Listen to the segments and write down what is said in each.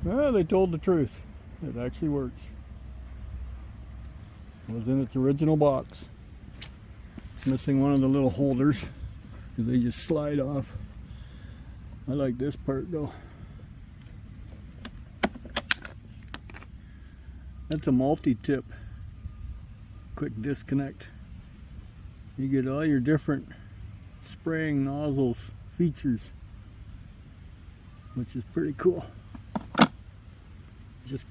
Well, they told the truth. It actually works. It was in its original box. It's missing one of the little holders because they just slide off. I like this part though. That's a multi-tip. Quick disconnect. You get all your different spraying nozzles features, which is pretty cool. Just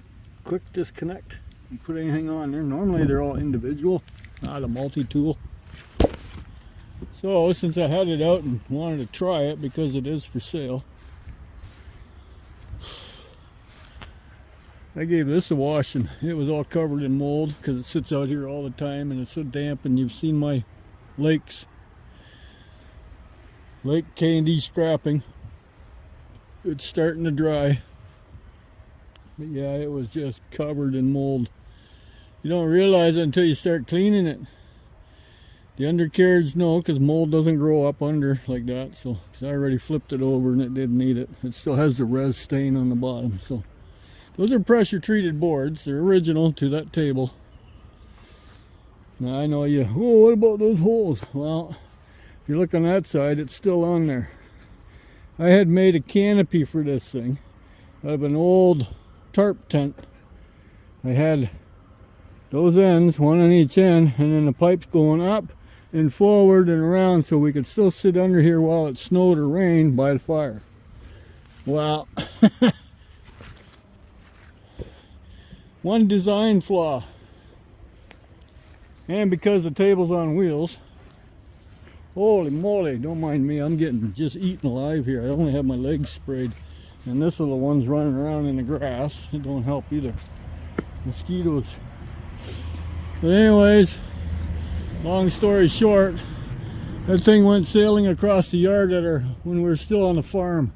quick disconnect. You put anything on there. Normally they're all individual, not a multi-tool. So since I had it out and wanted to try it because it is for sale, I gave this a wash, and it was all covered in mold because it sits out here all the time and it's so damp. And you've seen my lakes, Lake K&D scrapping. It's starting to dry. But yeah, it was just covered in mold. You don't realize it until you start cleaning it. The undercarriage, no, because mold doesn't grow up under like that. So, cause I already flipped it over and it didn't need it. It still has the res stain on the bottom. So, those are pressure treated boards. They're original to that table. Now I know you, oh, what about those holes? Well, if you look on that side, it's still on there. I had made a canopy for this thing out of an old tarp tent. I had those ends, one on each end, and then the pipes going up and forward and around so we could still sit under here while it snowed or rained by the fire. Well, one design flaw. And because the table's on wheels, holy moly, don't mind me, I'm getting just eaten alive here. I only have my legs sprayed. And this little one's running around in the grass. It don't help either. Mosquitoes. But anyways, long story short, that thing went sailing across the yard when we were still on the farm.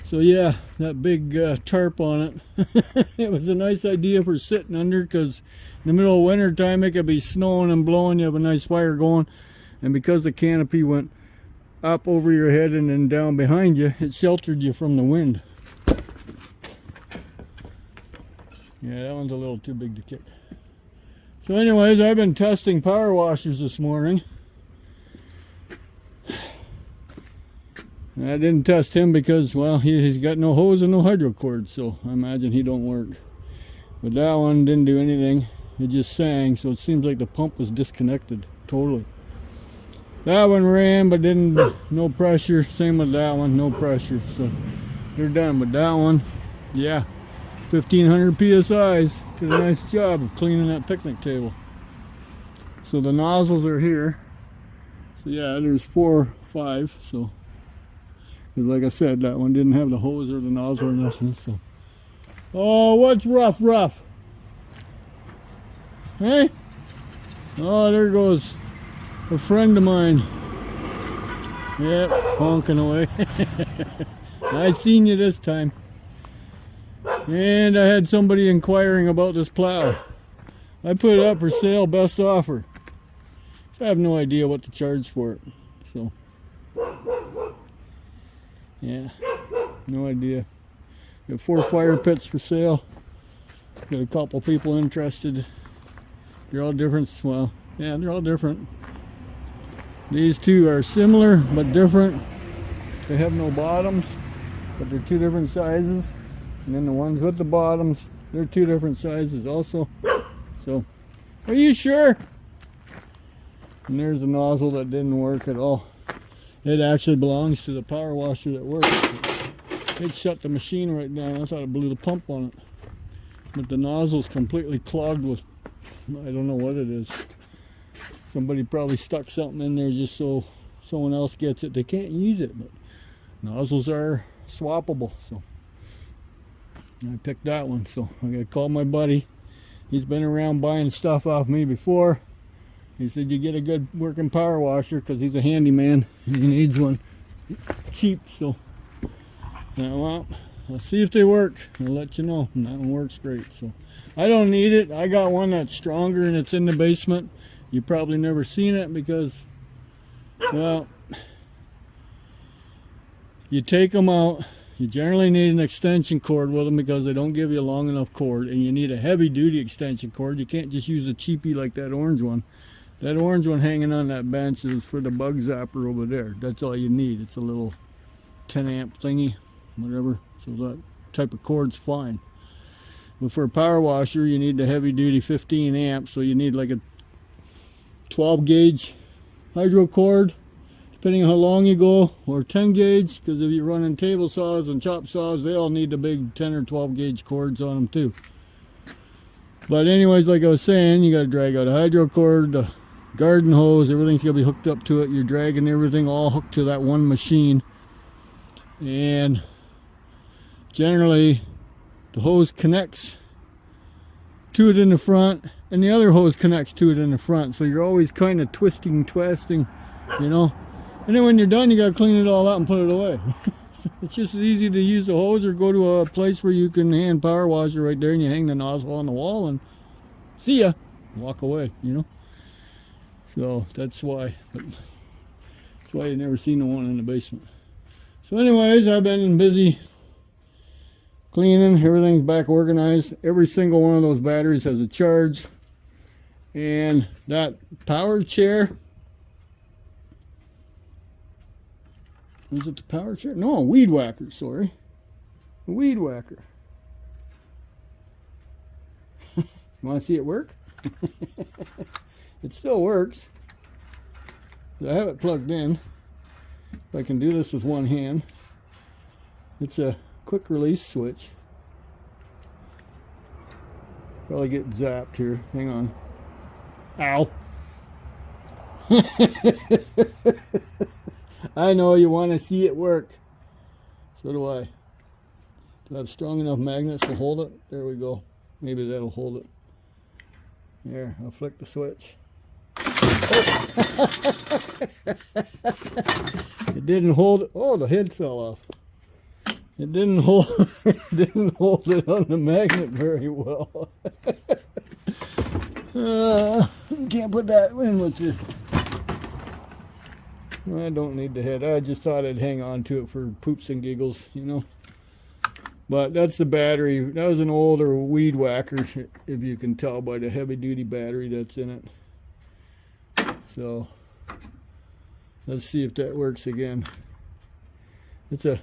So yeah, that big tarp on it. It was a nice idea for sitting under, because in the middle of winter time it could be snowing and blowing. You have a nice fire going. And because the canopy went up over your head and then down behind you, it sheltered you from the wind. Yeah, that one's a little too big to kick. So anyways, I've been testing power washers this morning. And I didn't test him because, well, he's got no hose and no hydro cord, so I imagine he don't work. But that one didn't do anything. It just sang, so it seems like the pump was disconnected totally. That one ran, but didn't, no pressure. Same with that one, no pressure. So they're done. But that one, yeah, 1500 psi's. Did a nice job of cleaning that picnic table. So the nozzles are here. So yeah, there's 4 or 5. So, because like I said, that one didn't have the hose or the nozzle or nothing. So, oh, what's rough? Hey? Oh, there goes a friend of mine. Yep, honking away. I seen you this time. And I had somebody inquiring about this plow. I put it up for sale, best offer. So I have no idea what to charge for it. So, yeah, no idea. Got 4 fire pits for sale. Got a couple people interested. They're all different. Well, yeah, they're all different. These two are similar but different. They have no bottoms, but they're 2 different sizes. And then the ones with the bottoms, they're 2 different sizes also. So, are you sure? And there's a nozzle that didn't work at all. It actually belongs to the power washer that works. It shut the machine right down. I thought it blew the pump on it. But the nozzle's completely clogged with, I don't know what it is. Somebody probably stuck something in there just so someone else gets it. They can't use it, but nozzles are swappable. So I picked that one. So I gotta call my buddy. He's been around buying stuff off me before. He said you get a good working power washer, because he's a handyman and he needs one cheap. So well, I'll see if they work. I'll let you know. And that one works great. So I don't need it. I got one that's stronger and it's in the basement. You probably never seen it because, well, you take them out You generally need an extension cord with them because they don't give you a long enough cord, and you need a heavy duty extension cord. You can't just use a cheapie like that orange one. That orange one hanging on that bench is for the bug zapper over there. That's all you need. It's a little 10 amp thingy, whatever. So that type of cord's fine. But for a power washer, you need the heavy duty 15 amp, so you need like a 12 gauge hydro cord, depending on how long you go, or 10 gauge, because if you're running table saws and chop saws, they all need the big 10 or 12 gauge cords on them too. But anyways, like I was saying, you got to drag out a hydro cord, the garden hose, everything's going to be hooked up to it. You're dragging everything all hooked to that one machine, and generally the hose connects to it in the front, and the other hose connects to it in the front, so you're always kind of twisting, you know. And then when you're done, you got to clean it all out and put it away. It's just as easy to use the hose or go to a place where you can hand power wash it right there, and you hang the nozzle on the wall and see ya, walk away, you know. So that's why you never seen the one in the basement. So anyways, I've been busy cleaning. Everything's back organized. Every single one of those batteries has a charge, and that power chair, was it the power chair? No, weed whacker, sorry. A weed whacker. You want to see it work? It still works. I have it plugged in. If I can do this with one hand. It's a quick release switch. Probably get zapped here. Hang on. Ow. I know you want to see it work. So do I. Do I have strong enough magnets to hold it? There we go. Maybe that'll hold it. There, I'll flick the switch. It didn't hold it. Oh, the head fell off. It didn't hold it on the magnet very well. Can't put that in with you. I don't need the head. I just thought I'd hang on to it for poops and giggles, you know. But that's the battery. That was an older weed whacker, if you can tell by the heavy duty battery that's in it. So let's see if that works again. It's a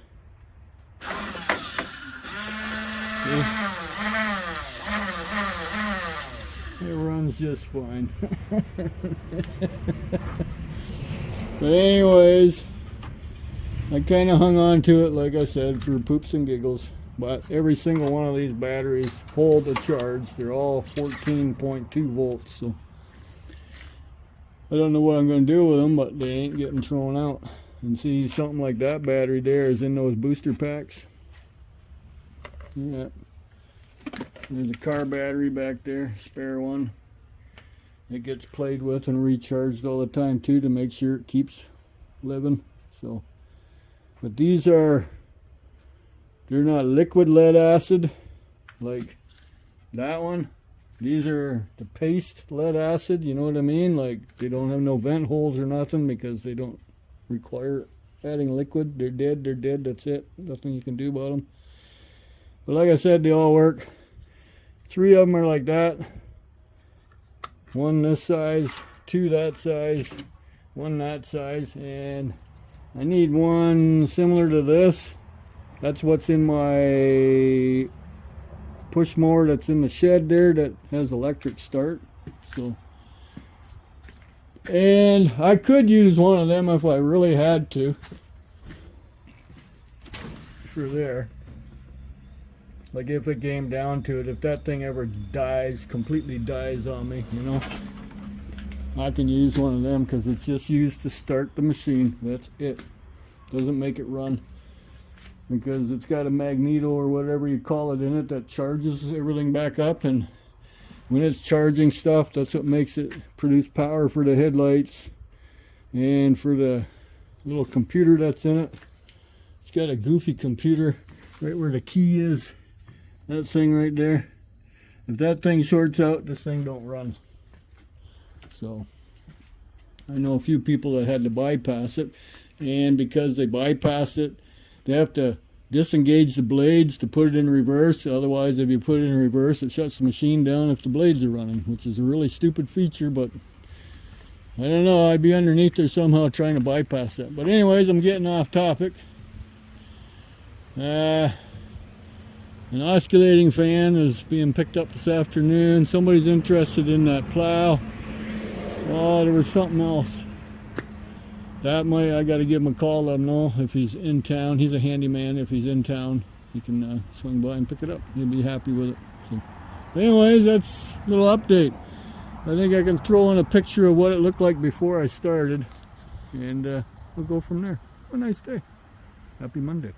it runs just fine. But anyways, I kind of hung on to it, like I said, for poops and giggles. But every single one of these batteries hold a charge. They're all 14.2 volts, so I don't know what I'm going to do with them, but they ain't getting thrown out. And see, something like that battery there is in those booster packs. Yeah. There's a car battery back there, spare one. It gets played with and recharged all the time too, to make sure it keeps living. So, but these are, they're not liquid lead acid like that one. These are the paste lead acid, you know what I mean? Like, they don't have no vent holes or nothing because they don't require adding liquid. They're dead, that's it. Nothing you can do about them. But like I said, they all work. 3 of them are like that. 1 this size, 2 that size, 1 that size, and I need one similar to this. That's what's in my push mower that's in the shed there that has electric start. So, and I could use one of them if I really had to for there. Like if it came down to it, if that thing ever dies, completely dies on me, you know, I can use one of them because it's just used to start the machine. That's it. Doesn't make it run because it's got a magneto or whatever you call it in it that charges everything back up, and when it's charging stuff, that's what makes it produce power for the headlights and for the little computer that's in it. It's got a goofy computer right where the key is. That thing right there. If that thing shorts out, this thing don't run. So I know a few people that had to bypass it, and because they bypassed it, they have to disengage the blades to put it in reverse. Otherwise, if you put it in reverse, it shuts the machine down if the blades are running, which is a really stupid feature, but I don't know, I'd be underneath there somehow trying to bypass that. But anyways, I'm getting off topic. An oscillating fan is being picked up this afternoon. Somebody's interested in that plow. Oh, there was something else. That might, I got to give him a call, let him know if he's in town. He's a handyman. If he's in town, he can swing by and pick it up. He'll be happy with it. So, anyways, that's a little update. I think I can throw in a picture of what it looked like before I started, and we'll go from there. Have a nice day. Happy Monday.